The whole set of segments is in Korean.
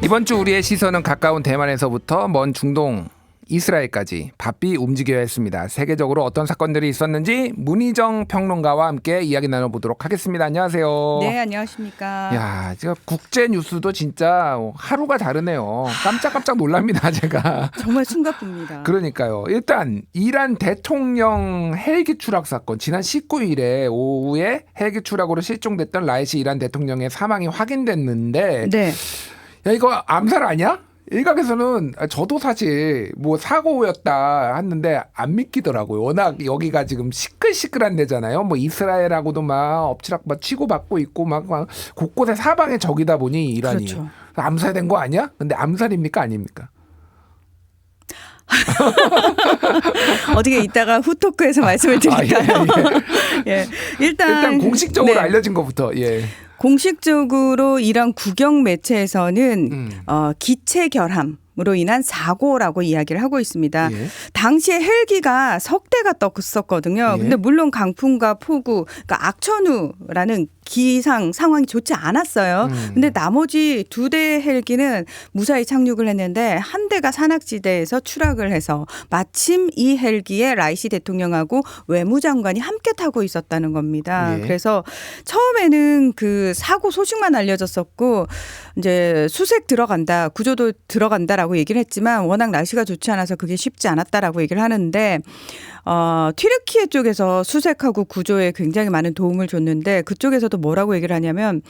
이번 주 우리의 시선은 가까운 대만에서부터 먼 중동 이스라엘까지 바삐 움직여야 했습니다. 세계적으로 어떤 사건들이 있었는지 문희정 평론가와 함께 이야기 나눠보도록 하겠습니다. 안녕하세요. 네, 안녕하십니까. 야, 제가 국제 뉴스도 진짜 하루가 다르네요. 깜짝깜짝 놀랍니다, 제가. 정말 숨가쁩니다. 그러니까요. 일단 이란 대통령 헬기 추락 사건, 지난 19일에 오후에 헬기 추락으로 실종됐던 라이시 이란 대통령의 사망이 확인됐는데, 네. 야, 이거 암살 아니야? 일각에서는 저도 사실 뭐 사고였다 했는데 안 믿기더라고요. 워낙 여기가 지금 시끌시끌한 데잖아요. 뭐 이스라엘하고도 막 엎치락막 치고받고 있고 막 곳곳에 사방에 적이다 보니 이란이. 그렇죠. 암살된 거 아니야? 근데 암살입니까 아닙니까? 어떻게 이따가 후토크에서 말씀을 드릴까요? 예. 일단 공식적으로 네. 알려진 것부터. 예. 공식적으로 이란 국영 매체에서는 기체 결함으로 인한 사고라고 이야기를 하고 있습니다. 예. 당시에 헬기가 석 대가 떴었거든요. 예. 근데 물론 강풍과 폭우, 그러니까 악천후라는 기상 상황이 좋지 않았어요. 근데 나머지 두 대의 헬기는 무사히 착륙을 했는데 한 대가 산악지대에서 추락을 해서 마침 이 헬기에 라이시 대통령하고 외무장관이 함께 타고 있었다는 겁니다. 예. 그래서 처음에는 그 사고 소식만 알려졌었고 이제 수색 들어간다, 구조도 들어간다라고 얘기를 했지만 워낙 날씨가 좋지 않아서 그게 쉽지 않았다라고 얘기를 하는데 튀르키예 쪽에서 수색하고 구조에 굉장히 많은 도움을 줬는데 그쪽에서도 뭐라고 얘기를 하냐면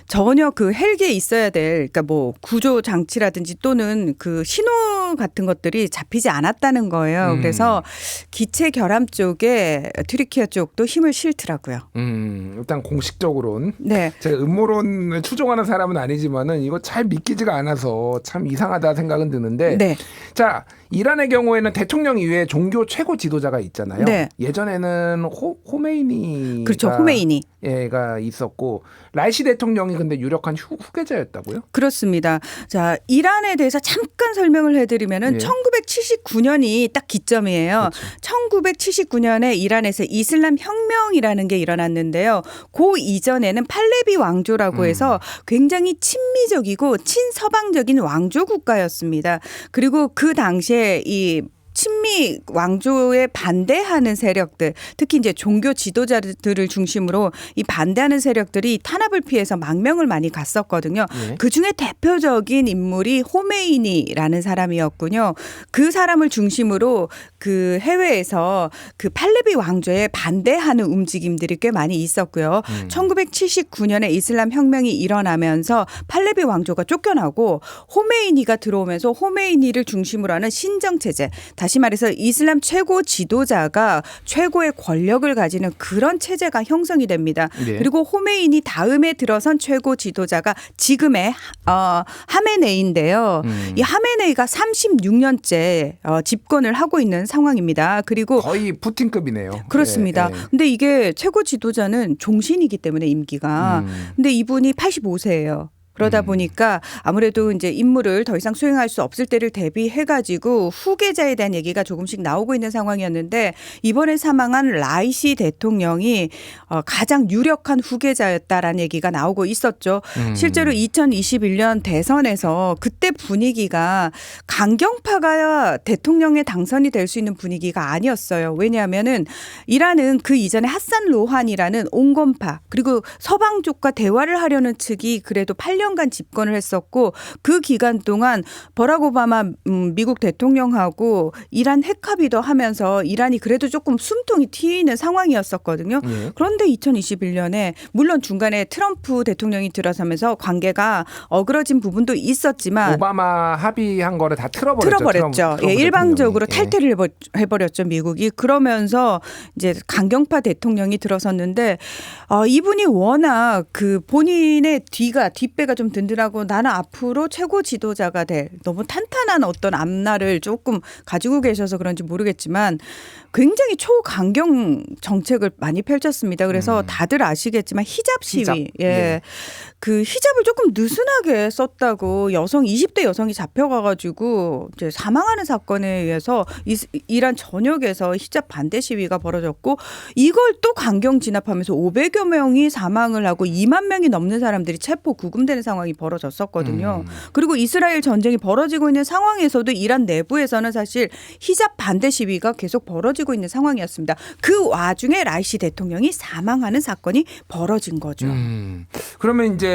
전혀 그 헬기에 있어야 될 그러니까 뭐 구조 장치라든지 또는 그 신호 같은 것들이 잡히지 않았다는 거예요. 그래서 기체 결함 쪽에 튀르키예 쪽도 힘을 실더라고요. 일단 공식적으로는 네. 제가 음모론을 추종하는 사람은 아니지만은 이거 잘 믿기지가 않아서 참 이상하다 생각은 드는데 네. 자 이란의 경우에는 대통령 이외에 종교 최고 지도자가 있잖아요. 네. 예전에는 호메이니 그렇죠. 호메이니. 가 있었고 라이시 대통령이 근데 유력한 후계자였다고요? 그렇습니다. 자, 이란에 대해서 잠깐 설명을 해드리면은 예. 1979년이 딱 기점이에요. 그렇죠. 1979년에 이란에서 이슬람 혁명이라는 게 일어났는데요. 그 이전에는 팔레비 왕조라고 해서 굉장히 친미적이고 친서방적인 왕조 국가였습니다. 그리고 그 당시에 이 친미 왕조에 반대하는 세력들, 특히 이제 종교 지도자들을 중심으로 이 반대하는 세력들이 탄압을 피해서 망명을 많이 갔었거든요. 예. 그 중에 대표적인 인물이 호메이니라는 사람이었군요. 그 사람을 중심으로 그 해외에서 그 팔레비 왕조에 반대하는 움직임들이 꽤 많이 있었고요. 1979년에 이슬람 혁명이 일어나면서 팔레비 왕조가 쫓겨나고 호메이니가 들어오면서 호메이니를 중심으로 하는 신정체제, 다시 말해서 이슬람 최고 지도자가 최고의 권력을 가지는 그런 체제가 형성이 됩니다. 네. 그리고 호메이니 다음에 들어선 최고 지도자가 지금의 하메네이인데요. 이 하메네이가 36년째 집권을 하고 있는 상황입니다. 그리고 거의 푸틴급이네요. 그렇습니다. 예, 예. 근데 이게 최고 지도자는 종신이기 때문에 임기가. 근데 이분이 85세예요. 그러다 보니까 아무래도 이제 임무를 더 이상 수행할 수 없을 때를 대비해가지고 후계자에 대한 얘기가 조금씩 나오고 있는 상황이었는데 이번에 사망한 라이시 대통령이 가장 유력한 후계자였다라는 얘기가 나오고 있었죠. 실제로 2021년 대선에서 그때 분위기가 강경파가 대통령에 당선이 될 수 있는 분위기가 아니었어요. 왜냐하면은 이란은 그 이전에 하산 로한이라는 온건파 그리고 서방 쪽과 대화를 하려는 측이 그래도 8년간 집권을 했었고 그 기간 동안 버락 오바마 미국 대통령하고 이란 핵 합의도 하면서 이란이 그래도 조금 숨통이 트이는 상황이었었거든요. 예. 그런데 2021년에 물론 중간에 트럼프 대통령이 들어서면서 관계가 어그러진 부분도 있었지만 오바마 합의한 거를 다 틀어버렸죠. 트럼프 예, 일방적으로 대통령이. 탈퇴를 해버렸죠, 미국이. 그러면서 이제 강경파 대통령이 들어섰는데 이분이 워낙 그 본인의 뒷배가 좀 든든하고 나는 앞으로 최고 지도자가 될 너무 탄탄한 어떤 앞날을 조금 가지고 계셔서 그런지 모르겠지만 굉장히 초강경 정책을 많이 펼쳤습니다. 그래서 다들 아시겠지만 히잡 시위. 히잡. 예. 그 히잡을 조금 느슨하게 썼다고 20대 여성이 잡혀가가지고 이제 사망하는 사건에 의해서 이란 전역에서 히잡 반대 시위가 벌어졌고 이걸 또 강경 진압하면서 500여 명이 사망을 하고 2만 명이 넘는 사람들이 체포 구금되는 상황이 벌어졌었거든요. 그리고 이스라엘 전쟁이 벌어지고 있는 상황에서도 이란 내부에서는 사실 히잡 반대 시위가 계속 벌어지고 있는 상황이었습니다. 그 와중에 라이시 대통령이 사망하는 사건이 벌어진 거죠. 그러면 이제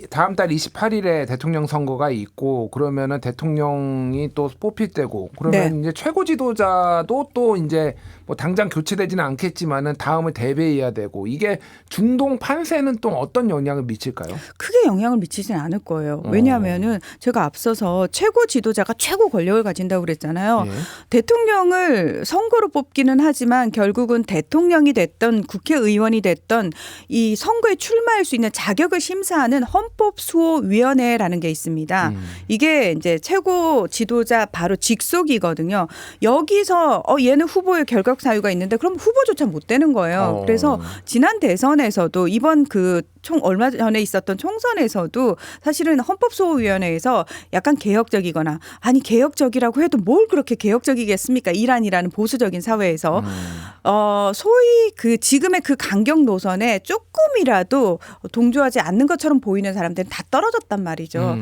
다음 달 28일에 대통령 선거가 있고 그러면은 대통령이 또 뽑힐 때고 그러면 이제 최고 지도자도 또 이제 뭐 당장 교체되지는 않겠지만은 다음을 대비해야 되고 이게 중동 판세는 또 어떤 영향을 미칠까요? 크게 영향을 미치지는 않을 거예요. 왜냐하면은 제가 앞서서 최고 지도자가 최고 권력을 가진다고 그랬잖아요. 예. 대통령을 선거로 뽑기는 하지만 결국은 대통령이 됐던 국회의원이 됐던 이 선거에 출마할 수 있는 자격을 심사하는 헌법수호위원회라는 게 있습니다. 이게 이제 최고 지도자 바로 직속이거든요. 여기서 얘는 후보의 결격 사유가 있는데 그럼 후보조차 못 되는 거예요. 그래서 지난 대선에서도 이번 얼마 전에 있었던 총선에서도 사실은 헌법소호위원회에서 약간 개혁적이거나 아니 개혁적이라고 해도 뭘 그렇게 개혁적이겠습니까? 이란이라는 보수적인 사회에서 소위 지금의 강경 노선에 조금이라도 동조하지 않는 것처럼 보이는 사람들은 다 떨어졌단 말이죠.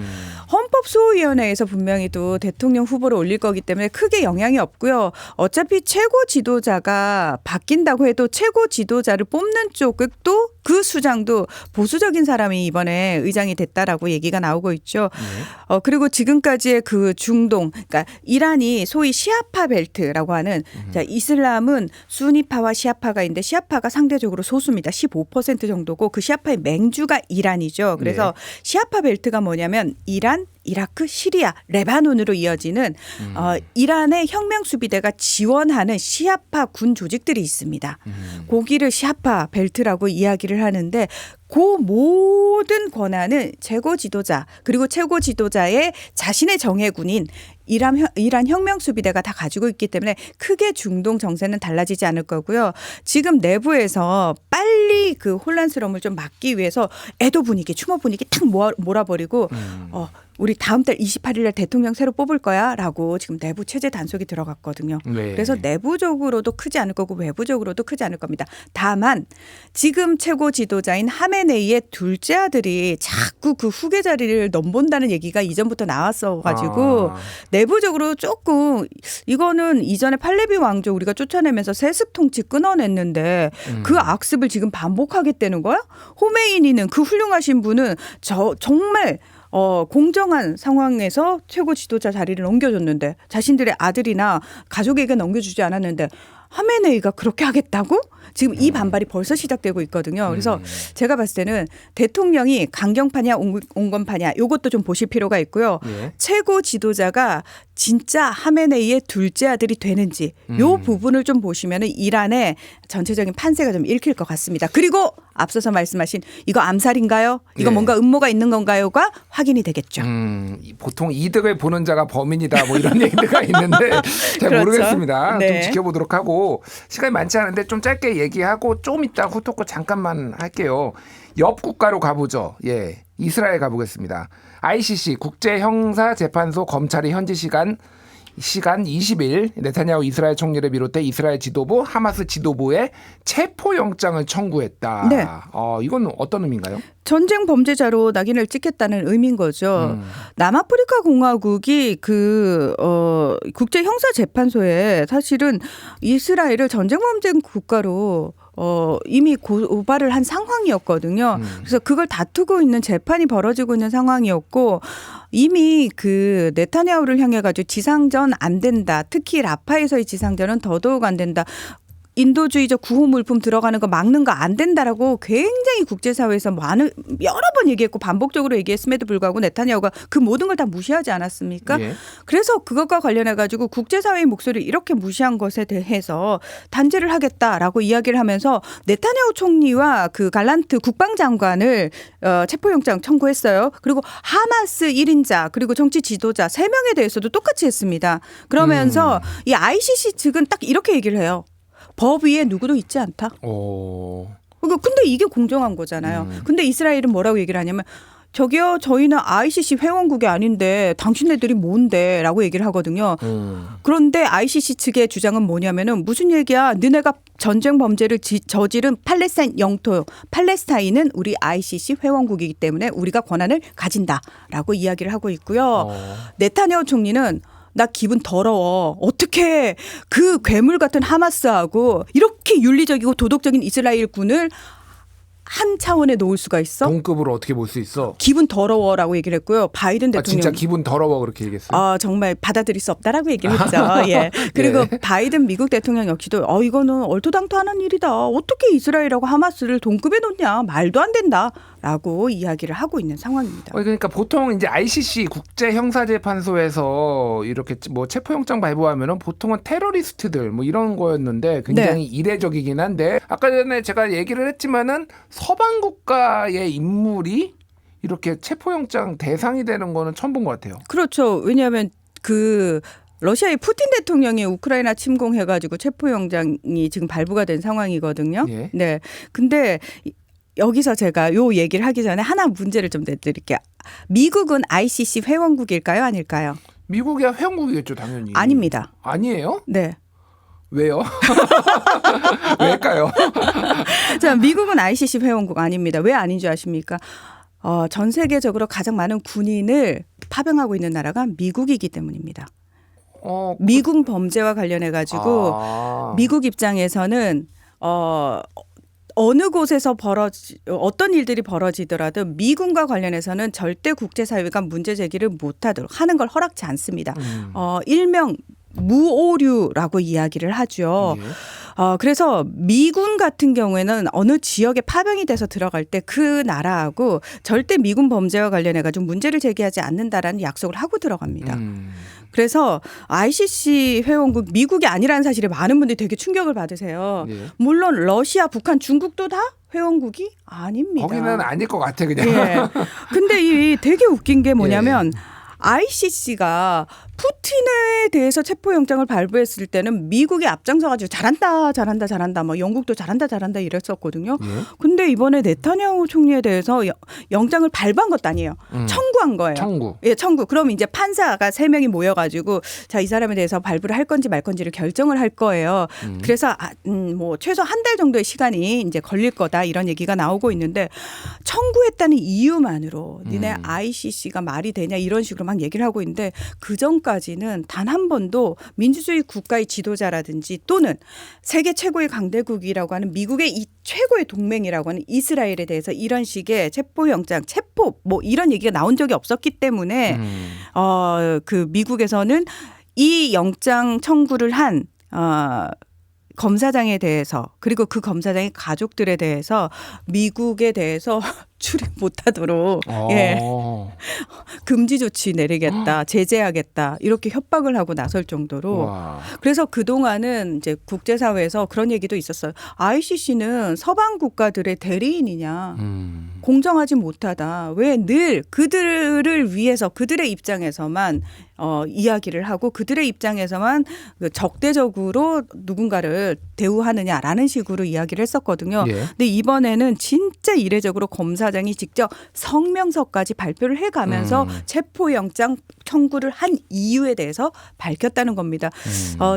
헌법소호위원회에서 분명히 또 대통령 후보를 올릴 거기 때문에 크게 영향이 없고요. 어차피 최고 지도자가 바뀐다고 해도 최고 지도자를 뽑는 쪽도 그 수장도 보수적인 사람이 이번에 의장이 됐다라고 얘기가 나오고 있죠. 그리고 지금까지의 중동, 그러니까 이란이 소위 시아파 벨트라고 하는 자, 이슬람은 수니파와 시아파가 있는데 시아파가 상대적으로 소수입니다. 15% 정도고 그 시아파의 맹주가 이란이죠. 그래서 시아파 벨트가 뭐냐면 이란, 이라크, 시리아, 레바논으로 이어지는 이란의 혁명 수비대가 지원하는 시아파 군 조직들이 있습니다. 거기를 시아파 벨트라고 이야기를 하는데 그 모든 권한은 최고 지도자 그리고 최고 지도자의 자신의 정예군인 이란 혁명 수비대가 다 가지고 있기 때문에 크게 중동 정세는 달라지지 않을 거고요. 지금 내부에서 빨리 혼란스러움을 좀 막기 위해서 애도 분위기, 추모 분위기 탁 몰아버리고 우리 다음 달 28일 날 대통령 새로 뽑을 거야 라고 지금 내부 체제 단속이 들어갔거든요. 네. 그래서 내부적으로도 크지 않을 거고 외부적으로도 크지 않을 겁니다. 다만 지금 최고 지도자인 하메네이의 둘째 아들이 자꾸 후계 자리를 넘본다는 얘기가 이전부터 나왔어가지고 내부적으로 조금 이거는 이전에 팔레비 왕조 우리가 쫓아내면서 세습 통치 끊어냈는데 그 악습을 지금 반복하겠다는 거야? 호메이니는 그 훌륭하신 분은 정말 공정한 상황에서 최고 지도자 자리를 넘겨줬는데 자신들의 아들이나 가족에게 넘겨주지 않았는데 하메네이가 그렇게 하겠다고? 지금 이 반발이 벌써 시작되고 있거든요. 그래서 제가 봤을 때는 대통령이 강경파냐 온건파냐 이것도 좀 보실 필요가 있고요. 최고 지도자가 진짜 하메네이의 둘째 아들이 되는지 이 부분을 좀 보시면 이란의 전체적인 판세가 좀 읽힐 것 같습니다. 그리고 앞서서 말씀하신 이거 암살인가요? 이거 뭔가 음모가 있는 건가요?가 확인이 되겠죠. 보통 이득을 보는 자가 범인이다 뭐 이런 얘기가 있는데 잘 그렇죠. 모르겠습니다. 네. 좀 지켜보도록 하고 시간이 많지 않은데 좀 짧게 얘기하고 좀 이따 후토크 잠깐만 할게요. 옆 국가로 가보죠. 예, 이스라엘 가보겠습니다. ICC 국제형사재판소 검찰이 현지 시간 20일 네타냐후 이스라엘 총리를 비롯해 이스라엘 지도부 하마스 지도부에 체포영장을 청구했다. 네. 이건 어떤 의미인가요? 전쟁 범죄자로 낙인을 찍겠다는 의미인 거죠. 남아프리카 공화국이 국제형사재판소에 사실은 이스라엘을 전쟁 범죄 국가로 이미 고발을 한 상황이었거든요. 그래서 그걸 다투고 있는 재판이 벌어지고 있는 상황이었고 이미 네타냐후를 향해 가지고 지상전 안 된다. 특히 라파에서의 지상전은 더더욱 안 된다. 인도주의적 구호 물품 들어가는 거 막는 거 안 된다라고 굉장히 국제사회에서 여러 번 얘기했고 반복적으로 얘기했음에도 불구하고 네타냐후가 그 모든 걸 다 무시하지 않았습니까? 예. 그래서 그것과 관련해 가지고 국제사회의 목소리를 이렇게 무시한 것에 대해서 단죄를 하겠다라고 이야기를 하면서 네타냐후 총리와 갈란트 국방장관을 체포영장 청구했어요. 그리고 하마스 1인자 그리고 정치 지도자 3명에 대해서도 똑같이 했습니다. 그러면서 이 ICC 측은 딱 이렇게 얘기를 해요. 법 위에 누구도 있지 않다. 근데 이게 공정한 거잖아요. 근데 이스라엘은 뭐라고 얘기를 하냐면 저기요, 저희는 ICC 회원국이 아닌데 당신네들이 뭔데? 라고 얘기를 하거든요. 그런데 ICC 측의 주장은 뭐냐면은 무슨 얘기야? 너네가 전쟁 범죄를 저지른 팔레스타인 영토, 팔레스타인은 우리 ICC 회원국이기 때문에 우리가 권한을 가진다라고 이야기를 하고 있고요. 네타냐후 총리는 나 기분 더러워. 어떻게 그 괴물 같은 하마스하고 이렇게 윤리적이고 도덕적인 이스라엘 군을 한 차원에 놓을 수가 있어? 동급으로 어떻게 볼 수 있어? 기분 더러워라고 얘기를 했고요. 바이든 아, 대통령. 진짜 기분 더러워 그렇게 얘기했어요? 아, 정말 받아들일 수 없다라고 얘기를 했죠. 예. 그리고 예. 바이든 미국 대통령 역시도 이거는 얼토당토하는 일이다. 어떻게 이스라엘하고 하마스를 동급에 놓냐. 말도 안 된다라고 이야기를 하고 있는 상황입니다. 그러니까 보통 이제 ICC 국제형사재판소에서 이렇게 뭐 체포영장 발부하면은 보통은 테러리스트들 뭐 이런 거였는데 굉장히 이례적이긴 한데 아까 전에 제가 얘기를 했지만은 서방 국가의 인물이 이렇게 체포영장 대상이 되는 거는 처음 본 것 같아요. 그렇죠. 왜냐하면 러시아의 푸틴 대통령이 우크라이나 침공해가지고 체포영장이 지금 발부가 된 상황이거든요. 예. 네. 근데 여기서 제가 요 얘기를 하기 전에 하나 문제를 좀 내드릴게요. 미국은 ICC 회원국일까요? 아닐까요? 미국이 회원국이겠죠, 당연히. 아닙니다. 아니에요? 네. 왜요? 왜일까요? 자, 미국은 ICC 회원국 아닙니다. 왜 아닌 줄 아십니까? 전 세계적으로 가장 많은 군인을 파병하고 있는 나라가 미국이기 때문입니다. 미국 범죄와 관련해 가지고 미국 입장에서는 어느 곳에서 어떤 일들이 벌어지더라도 미군과 관련해서는 절대 국제사회가 문제 제기를 못하도록 하는 걸 허락치 않습니다. 일명 무오류라고 이야기를 하죠. 예. 그래서 미군 같은 경우에는 어느 지역에 파병이 돼서 들어갈 때 그 나라하고 절대 미군 범죄와 관련해 가지고 문제를 제기하지 않는다라는 약속을 하고 들어갑니다. 그래서 ICC 회원국 미국이 아니라는 사실에 많은 분들이 되게 충격을 받으세요. 예. 물론 러시아, 북한, 중국도 다 회원국이 아닙니다. 거기는 아닐 것 같아 그냥. 예. 근데 이 되게 웃긴 게 뭐냐면 ICC가 푸틴에 대해서 체포영장을 발부했을 때는 미국이 앞장서가지고 잘한다 뭐 영국도 잘한다 이랬었거든요. 예? 근데 이번에 네타냐후 총리에 대해서 영장을 발부한 것도 아니에요. 청구한 거예요. 청구. 예, 청구. 그럼 이제 판사가 3명이 모여가지고 자, 이 사람에 대해서 발부를 할 건지 말 건지를 결정을 할 거예요. 그래서 뭐 최소 한 달 정도의 시간이 이제 걸릴 거다 이런 얘기가 나오고 있는데 청구했다는 이유만으로 니네 ICC가 말이 되냐 이런 식으로 막 얘기를 하고 있는데 그 전까지는 단 한 번도 민주주의 국가의 지도자라든지 또는 세계 최고의 강대국이라고 하는 미국의 이 최고의 동맹이라고 하는 이스라엘에 대해서 이런 식의 체포영장, 체포 뭐 이런 얘기가 나온 적이 없었기 때문에 그 미국에서는 이 영장 청구를 한 검사장에 대해서 그리고 그 검사장의 가족들에 대해서 미국에 대해서 출입 못하도록 금지 조치 내리겠다, 제재하겠다 이렇게 협박을 하고 나설 정도로 와. 그래서 그 동안은 이제 국제사회에서 그런 얘기도 있었어요. ICC는 서방 국가들의 대리인이냐, 공정하지 못하다. 왜 늘 그들을 위해서 그들의 입장에서만 이야기를 하고 그들의 입장에서만 적대적으로 누군가를 대우하느냐라는 식으로 이야기를 했었거든요. 예. 근데 이번에는 진짜 이례적으로 검사장이 직접 성명서까지 발표를 해가면서 체포영장 청구를 한 이유에 대해서 밝혔다는 겁니다.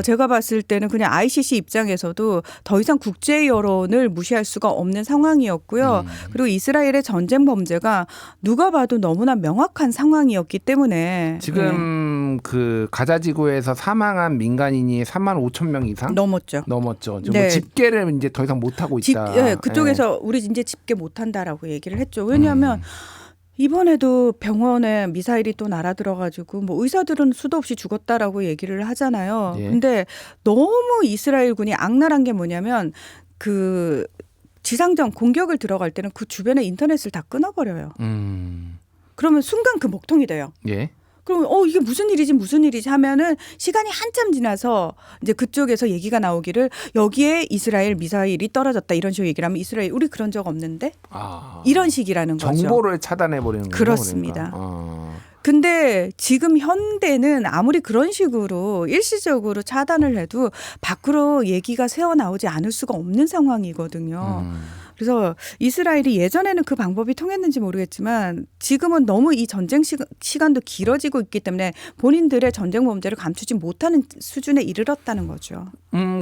제가 봤을 때는 그냥 ICC 입장에서도 더 이상 국제 여론을 무시할 수가 없는 상황이었고요. 그리고 이스라엘의 전쟁 범죄가 누가 봐도 너무나 명확한 상황이었기 때문에 지금 그 가자 지구에서 사망한 민간인이 35,000명 이상 넘었죠. 지금 네. 뭐 집계를 이제 더 이상 못 하고 있다. 그쪽에서 우리 이제 집계 못 한다라고 얘기를 했죠. 왜냐하면 이번에도 병원에 미사일이 또 날아들어가지고 뭐 의사들은 수도 없이 죽었다라고 얘기를 하잖아요. 예. 근데 너무 이스라엘군이 악랄한 게 뭐냐면 그 지상전 공격을 들어갈 때는 그 주변에 인터넷을 다 끊어버려요. 그러면 순간 그 먹통이 돼요. 예. 그럼 이게 무슨 일이지 하면은 시간이 한참 지나서 이제 그쪽에서 얘기가 나오기를 여기에 이스라엘 미사일이 떨어졌다 이런 식으로 얘기를 하면 이스라엘 우리 그런 적 없는데 이런 식이라는 거죠. 정보를 차단해 버리는 거죠. 그렇습니다. 그러니까. 근데 지금 현대는 아무리 그런 식으로 일시적으로 차단을 해도 밖으로 얘기가 새어나오지 않을 수가 없는 상황이거든요. 그래서 이스라엘이 예전에는 그 방법이 통했는지 모르겠지만 지금은 너무 이 전쟁 시간도 길어지고 있기 때문에 본인들의 전쟁 범죄를 감추지 못하는 수준에 이르렀다는 거죠.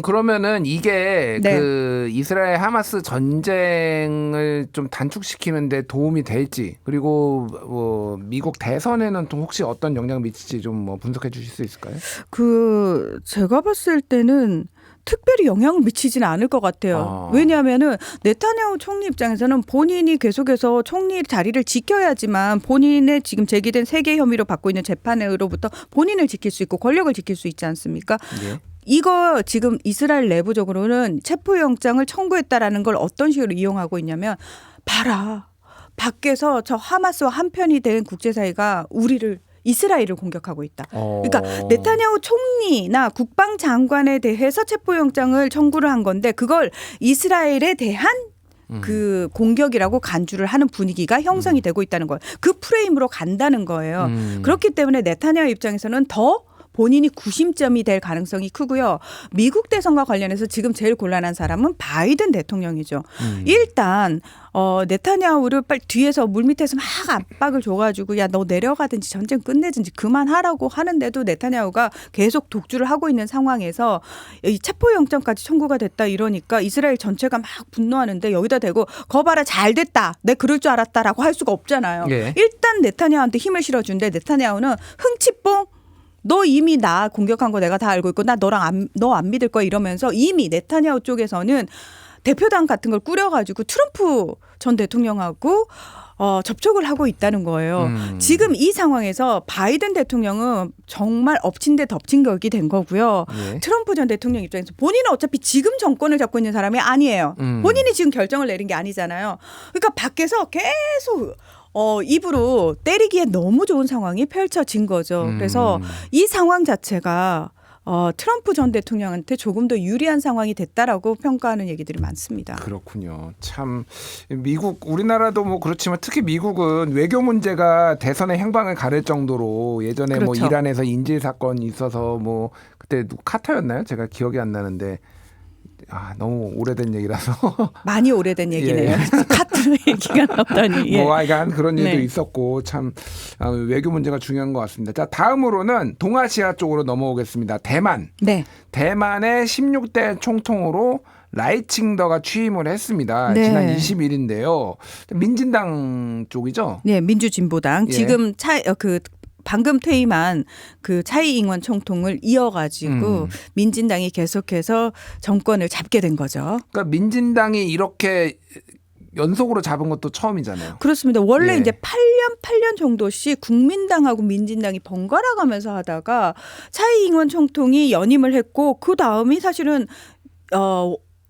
그러면은 이게 네. 그 이스라엘 하마스 전쟁을 좀 단축시키는데 도움이 될지, 그리고 뭐 미국 대선에는 또 혹시 어떤 영향을 미칠지 좀 뭐 분석해 주실 수 있을까요? 제가 봤을 때는 특별히 영향을 미치지는 않을 것 같아요. 왜냐하면은 네타냐후 총리 입장에서는 본인이 계속해서 총리 자리를 지켜야지만 본인의 지금 제기된 세계 혐의로 받고 있는 재판으로부터 본인을 지킬 수 있고 권력을 지킬 수 있지 않습니까? 예. 이거 지금 이스라엘 내부적으로는 체포영장을 청구했다라는 걸 어떤 식으로 이용하고 있냐면 봐라. 밖에서 저 하마스와 한편이 된 국제사회가 이스라엘을 공격하고 있다. 그러니까 네타냐후 총리나 국방장관에 대해서 체포영장을 청구를 한 건데 그걸 이스라엘에 대한 그 공격이라고 간주를 하는 분위기가 형성이 되고 있다는 거예요. 그 프레임으로 간다는 거예요. 그렇기 때문에 네타냐후 입장에서는 더 본인이 구심점이 될 가능성이 크고요. 미국 대선과 관련해서 지금 제일 곤란한 사람은 바이든 대통령이죠. 일단 네타냐후를 빨리 뒤에서 물밑에서 막 압박을 줘가지고 야 너 내려가든지 전쟁 끝내든지 그만하라고 하는데도 네타냐후가 계속 독주를 하고 있는 상황에서 이 체포영장까지 청구가 됐다 이러니까 이스라엘 전체가 막 분노하는데 여기다 대고 거 봐라 잘됐다 내 그럴 줄 알았다라고 할 수가 없잖아요. 예. 일단 네타냐후한테 힘을 실어주는데 네타냐후는 흥치뽕 너 이미 나 공격한 거 내가 다 알고 있고 나 너 안 믿을 거야 이러면서 이미 네타냐후 쪽에서는 대표당 같은 걸 꾸려가지고 트럼프 전 대통령하고 접촉을 하고 있다는 거예요. 지금 이 상황에서 바이든 대통령은 정말 엎친 데 덮친 격이 된 거고요. 예. 트럼프 전 대통령 입장에서 본인은 어차피 지금 정권을 잡고 있는 사람이 아니에요. 본인이 지금 결정을 내린 게 아니잖아요. 그러니까 밖에서 계속 입으로 때리기에 너무 좋은 상황이 펼쳐진 거죠. 그래서 이 상황 자체가 트럼프 전 대통령한테 조금 더 유리한 상황이 됐다라고 평가하는 얘기들이 많습니다. 그렇군요. 참 우리나라도 뭐 그렇지만 특히 미국은 외교 문제가 대선의 행방을 가릴 정도로 예전에 그렇죠. 뭐 이란에서 인질 사건이 있어서 뭐 그때 카터였나요? 제가 기억이 안 나는데 너무 오래된 얘기라서 많이 오래된 얘기네요. 예. 카트 얘기가 나오다니. 예. 뭐 하여간 그런 일도 네. 있었고 참 외교 문제가 중요한 것 같습니다. 자, 다음으로는 동아시아 쪽으로 넘어오겠습니다. 대만. 네. 대만의 16대 총통으로 라이칭더가 취임을 했습니다. 네. 지난 20일인데요. 민진당 쪽이죠? 네, 민주진보당. 예. 지금 방금 퇴임한 그 차이 잉원 총통을 이어가지고 민진당이 계속해서 정권을 잡게 된 거죠. 그러니까 민진당이 이렇게 연속으로 잡은 것도 처음이잖아요. 그렇습니다. 원래 예. 이제 8년 정도씩 국민당하고 민진당이 번갈아 가면서 하다가 차이 잉원 총통이 연임을 했고 그 다음이 사실은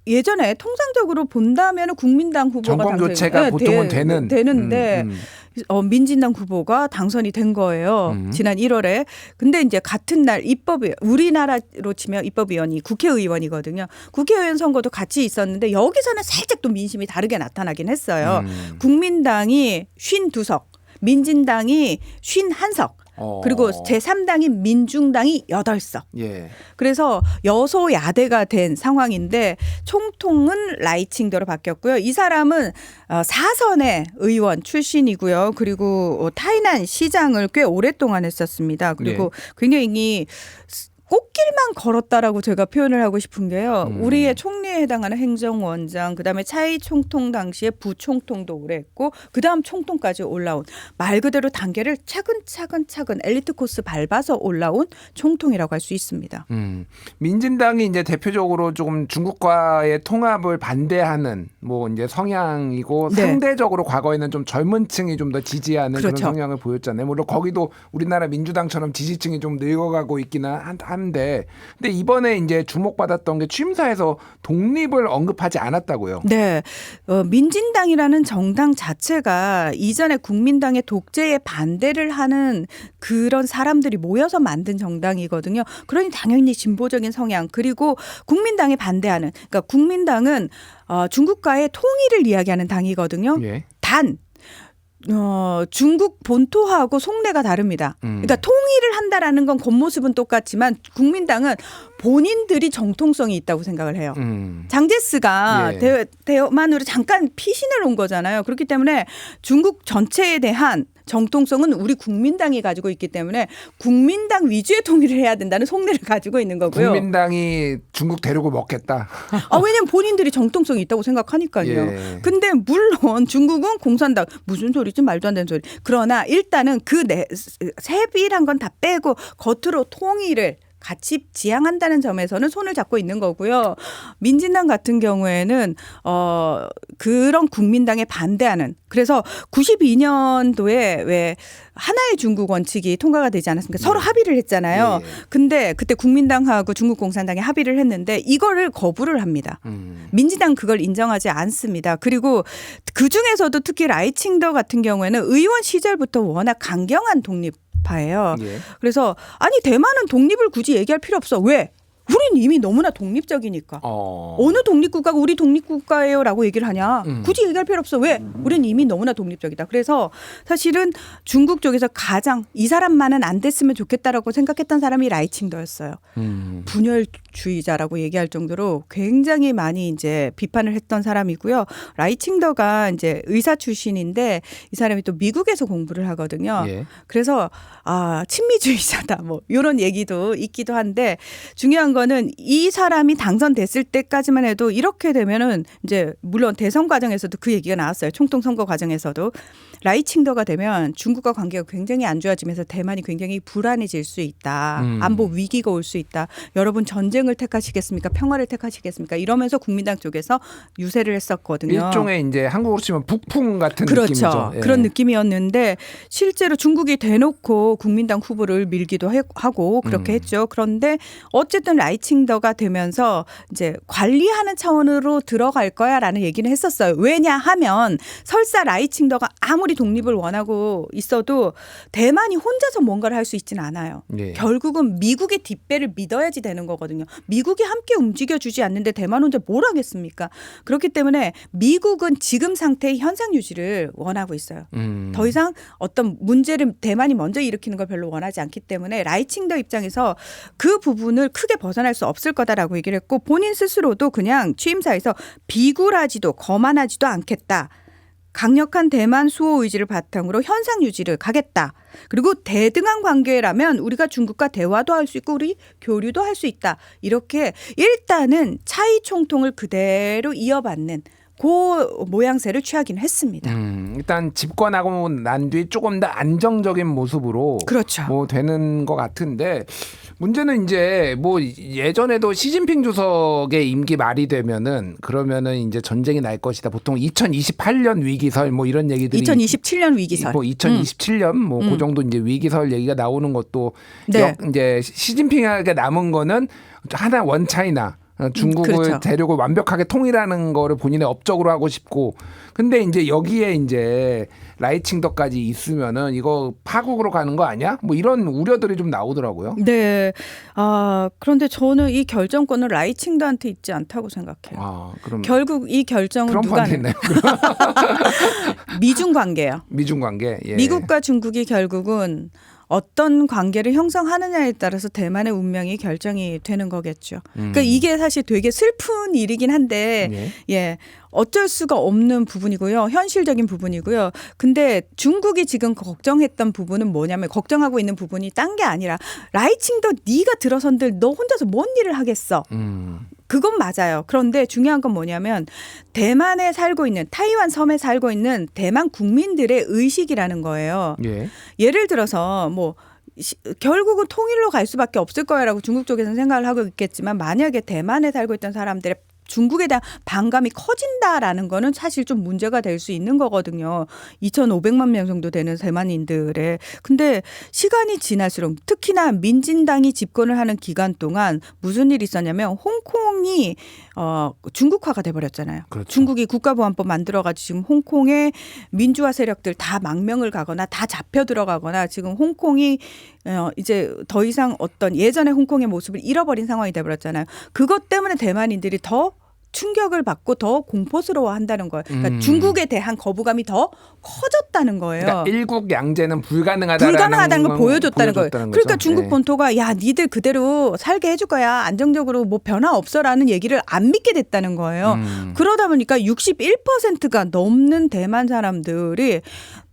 예전에 통상적으로 본다면 국민당 후보가 정권 교체가 보통은 되는데 민진당 후보가 당선이 된 거예요. 지난 1월에. 근데 이제 같은 날 우리나라로 치면 입법위원이 국회의원이거든요. 국회의원 선거도 같이 있었는데 여기서는 살짝 또 민심이 다르게 나타나긴 했어요. 국민당이 52석, 민진당이 51석. 그리고 제3당인 민중당이 8석. 예. 그래서 여소야대가 된 상황인데 총통은 라이칭더로 바뀌었고요. 이 사람은 4선의 의원 출신이고요. 그리고 타이난 시장을 꽤 오랫동안 했었습니다. 그리고 굉장히 꽃길만 걸었다라고 제가 표현을 하고 싶은 게요. 우리의 총리에 해당하는 행정원장, 그다음에 차이 총통 당시에 부총통도 오래 했고 그다음 총통까지 올라온 말 그대로 단계를 차근차근 엘리트 코스 밟아서 올라온 총통이라고 할 수 있습니다. 민진당이 이제 대표적으로 조금 중국과의 통합을 반대하는 뭐 이제 성향이고 네. 상대적으로 과거에는 좀 젊은 층이 좀 더 지지하는 그렇죠. 그런 성향을 보였잖아요. 물론 거기도 우리나라 민주당처럼 지지층이 좀 늙어가고 있기는 한데 근데 이번에 이제 주목받았던 게 취임사에서 독립을 언급하지 않았다고요. 네. 민진당이라는 정당 자체가 이전에 국민당의 독재에 반대를 하는 그런 사람들이 모여서 만든 정당이거든요. 그러니 당연히 진보적인 성향 그리고 국민당에 반대하는 그러니까 국민당은 중국과의 통일을 이야기하는 당이거든요. 예. 단 중국 본토하고 속내가 다릅니다. 그러니까 통일을 한다라는 건 겉모습은 똑같지만 국민당은 본인들이 정통성이 있다고 생각을 해요. 장제스가 대만으로 잠깐 피신을 온 거잖아요. 그렇기 때문에 중국 전체에 대한 정통성은 우리 국민당이 가지고 있기 때문에 국민당 위주의 통일을 해야 된다는 속내를 가지고 있는 거고요. 국민당이 중국 데리고 먹겠다. 왜냐면 본인들이 정통성이 있다고 생각하니까요. 예. 근데 물론 중국은 공산당 무슨 소리지 말도 안 되는 소리. 그러나 일단은 그 세비란 건 다 빼고 겉으로 통일을 같이 지향한다는 점에서는 손을 잡고 있는 거고요. 민진당 같은 경우에는 그런 국민당에 반대하는 그래서 92년도에 왜 하나의 중국 원칙이 통과가 되지 않았습니까? 서로 합의를 했잖아요. 근데 그때 국민당하고 중국 공산당이 합의를 했는데 이거를 거부를 합니다. 민진당 그걸 인정하지 않습니다. 그리고 그중에서도 특히 라이칭더 같은 경우에는 의원 시절부터 워낙 강경한 독립파예요. 그래서 아니 대만은 독립을 굳이 얘기할 필요 없어. 왜? 우린 이미 너무나 독립적이니까. 어느 독립국가가 우리 독립국가예요라고 얘기를 하냐. 굳이 얘기할 필요 없어. 왜? 우린 이미 너무나 독립적이다. 그래서 사실은 중국 쪽에서 가장 이 사람만은 안 됐으면 좋겠다라고 생각했던 사람이 라이칭더였어요. 분열주의자라고 얘기할 정도로 굉장히 많이 이제 비판을 했던 사람이고요. 라이칭더가 이제 의사 출신인데 이 사람이 또 미국에서 공부를 하거든요. 그래서 친미주의자다 뭐 이런 얘기도 있기도 한데 중요한 거는 이 사람이 당선됐을 때까지만 해도 이렇게 되면은 이제 물론 대선 과정에서도 그 얘기가 나왔어요. 총통 선거 과정에서도 라이칭더가 되면 중국과 관계가 굉장히 안 좋아지면서 대만이 굉장히 불안해질 수 있다. 안보 위기가 올 수 있다. 여러분 전쟁을 택하시겠습니까? 평화를 택하시겠습니까? 이러면서 국민당 쪽에서 유세를 했었거든요. 일종의 이제 한국으로 치면 북풍 같은 그렇죠. 느낌이죠. 그런 느낌이었는데 실제로 중국이 대놓고 국민당 후보를 밀기도 하고 그렇게 했죠. 그런데 어쨌든 라이칭더가 되면서 이제 관리하는 차원으로 들어갈 거야라는 얘기는 했었어요. 왜냐하면 설사 라이칭더가 아무리 독립을 원하고 있어도 대만이 혼자서 뭔가를 할 수 있지는 않아요. 결국은 미국의 뒷배를 믿어야지 되는 거거든요. 미국이 함께 움직여주지 않는데 대만 혼자 뭘 하겠습니까? 그렇기 때문에 미국은 지금 상태의 현상 유지를 원하고 있어요. 더 이상 어떤 문제를 대만이 먼저 일으키는 걸 별로 원하지 않기 때문에 라이칭더 입장에서 그 부분을 크게 벗어날 수 없을 거다라고 얘기를 했고 본인 스스로도 그냥 취임사에서 비굴하지도 거만하지도 않겠다. 강력한 대만 수호 의지를 바탕으로 현상 유지를 가겠다. 그리고 대등한 관계라면 우리가 중국과 대화도 할 수 있고 우리 교류도 할 수 있다. 이렇게 일단은 차이 총통을 그대로 이어받는 그 모양새를 취하긴 했습니다. 일단 집권하고 난 뒤 조금 더 안정적인 모습으로 그렇죠. 뭐 되는 것 같은데 문제는 이제 뭐 예전에도 시진핑 주석의 임기 말이 되면은 그러면은 이제 전쟁이 날 것이다. 보통 2028년 위기설 뭐 이런 얘기들이 2027년 위기설. 뭐 2027년 뭐 그 정도 이제 위기설 얘기가 나오는 것도 이제 시진핑에게 남은 거는 하나 원차이나 중국을 그렇죠. 대륙을 완벽하게 통일하는 거를 본인의 업적으로 하고 싶고 근데 이제 여기에 이제 라이칭더까지 있으면은 이거 파국으로 가는 거 아니야? 뭐 이런 우려들이 좀 나오더라고요. 네. 그런데 저는 이 결정권은 라이칭더한테 있지 않다고 생각해요. 그럼 결국 이 결정은 트럼프한테 있나요? 미중 관계예요. 미중 관계. 미국과 중국이 결국은 어떤 관계를 형성하느냐에 따라서 대만의 운명이 결정이 되는 거겠죠. 그러니까 이게 사실 되게 슬픈 일이긴 한데 어쩔 수가 없는 부분이고요. 현실적인 부분이고요. 근데 중국이 지금 걱정했던 부분은 뭐냐면 걱정하고 있는 부분이 딴 게 아니라 라이칭더 네가 들어선들 너 혼자서 뭔 일을 하겠어. 그건 맞아요. 그런데 중요한 건 뭐냐면 대만에 살고 있는 타이완 섬에 살고 있는 대만 국민들의 의식이라는 거예요. 예를 들어서 뭐 결국은 통일로 갈 수밖에 없을 거야라고 중국 쪽에서는 생각을 하고 있겠지만 만약에 대만에 살고 있던 사람들의 중국에 대한 반감이 커진다라는 거는 사실 좀 문제가 될 수 있는 거거든요. 2,500만 명 정도 되는 대만인들의. 근데 시간이 지날수록 특히나 민진당이 집권을 하는 기간 동안 무슨 일이 있었냐면 홍콩이 중국화가 돼버렸잖아요. 그렇죠. 중국이 국가보안법 만들어가지고 지금 홍콩의 민주화 세력들 다 망명을 가거나 다 잡혀 들어가거나 지금 홍콩이 이제 더 이상 어떤 예전의 홍콩의 모습을 잃어버린 상황이 돼버렸잖아요. 그것 때문에 대만인들이 더 충격을 받고 더 공포스러워한다는 거예요. 그러니까 중국에 대한 거부감이 더 커졌다는 거예요. 그러니까 일국 양제는 불가능하다는 걸 보여줬다는 거예요. 거죠. 그러니까 중국 본토가 야 니들 그대로 살게 해줄 거야. 안정적으로 뭐 변화 없어라는 얘기를 안 믿게 됐다는 거예요. 그러다 보니까 61%가 넘는 대만 사람들이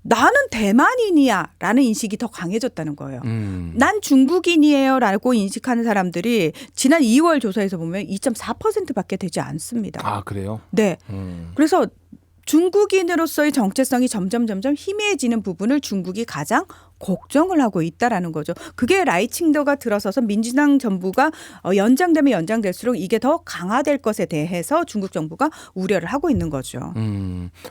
나는 대만인이야 라는 인식이 더 강해졌다는 거예요. 난 중국인이에요 라고 인식하는 사람들이 지난 2월 조사에서 보면 2.4%밖에 되지 않습니다. 아 그래요? 네. 그래서 중국인으로서의 정체성이 점점 희미해지는 부분을 중국이 가장 걱정을 하고 있다라는 거죠. 그게 라이칭더가 들어서서 민주당 정부가 연장되면 연장될수록 이게 더 강화될 것에 대해서 중국 정부가 우려를 하고 있는 거죠.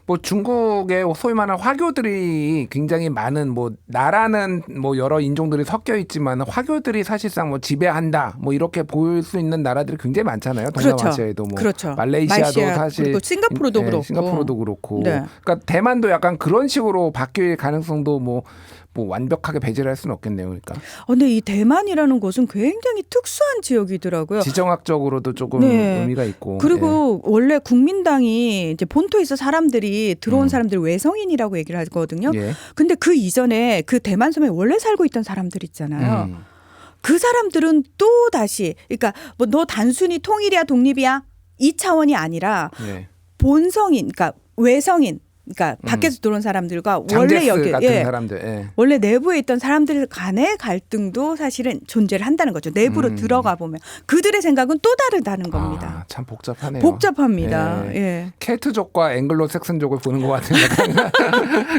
뭐 중국의 소위 말하는 화교들이 굉장히 많은 뭐 나라는 뭐 여러 인종들이 섞여 있지만 화교들이 사실상 뭐 지배한다 뭐 이렇게 보일 수 있는 나라들이 굉장히 많잖아요. 동남아시아에도 뭐 그렇죠. 말레이시아도 사실 그리고 싱가포르도 네, 그렇고. 싱가포르도 그렇고. 네. 그러니까 대만도 약간 그런 식으로 바뀔 가능성도 뭐 완벽하게 배제를 할 수는 없겠네요. 그러니까 근데 이 대만이라는 곳은 굉장히 특수한 지역이더라고요. 지정학적으로도 조금 네. 의미가 있고. 그리고 원래 국민당이 이제 본토에서 사람들이 들어온 사람들 외성인이라고 얘기를 하거든요. 예. 근데 그 이전에 그 대만 섬에 원래 살고 있던 사람들 있잖아요. 그 사람들은 또 다시 그러니까 뭐 너 단순히 통일이야 독립이야 이 차원이 아니라 예. 본성인 그러니까 외성인 그러니까 밖에서 들어온 사람들과 원래 장제스 여기 같은 사람들. 예. 원래 내부에 있던 사람들 간의 갈등도 사실은 존재를 한다는 거죠. 내부로 들어가 보면 그들의 생각은 또 다르다는 겁니다. 아, 참 복잡하네요. 복잡합니다. 예. 예. 켈트족과 앵글로색슨족을 보는 것 같은 약간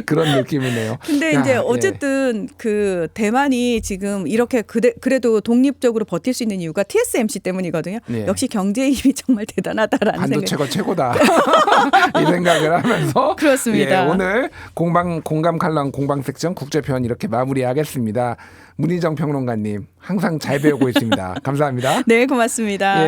그런 느낌이네요. 근데 야, 이제 예. 어쨌든 그 대만이 지금 이렇게 그래도 독립적으로 버틸 수 있는 이유가 TSMC 때문이거든요. 예. 역시 경제 힘이 정말 대단하다라는 생각. 반도체가 최고다 이 생각을 하면서 그렇습니다. 예, 오늘 공감 칼럼 공방섹션 국제편 이렇게 마무리하겠습니다. 문희정 평론가님 항상 잘 배우고 있습니다. 감사합니다. 네, 고맙습니다. 예.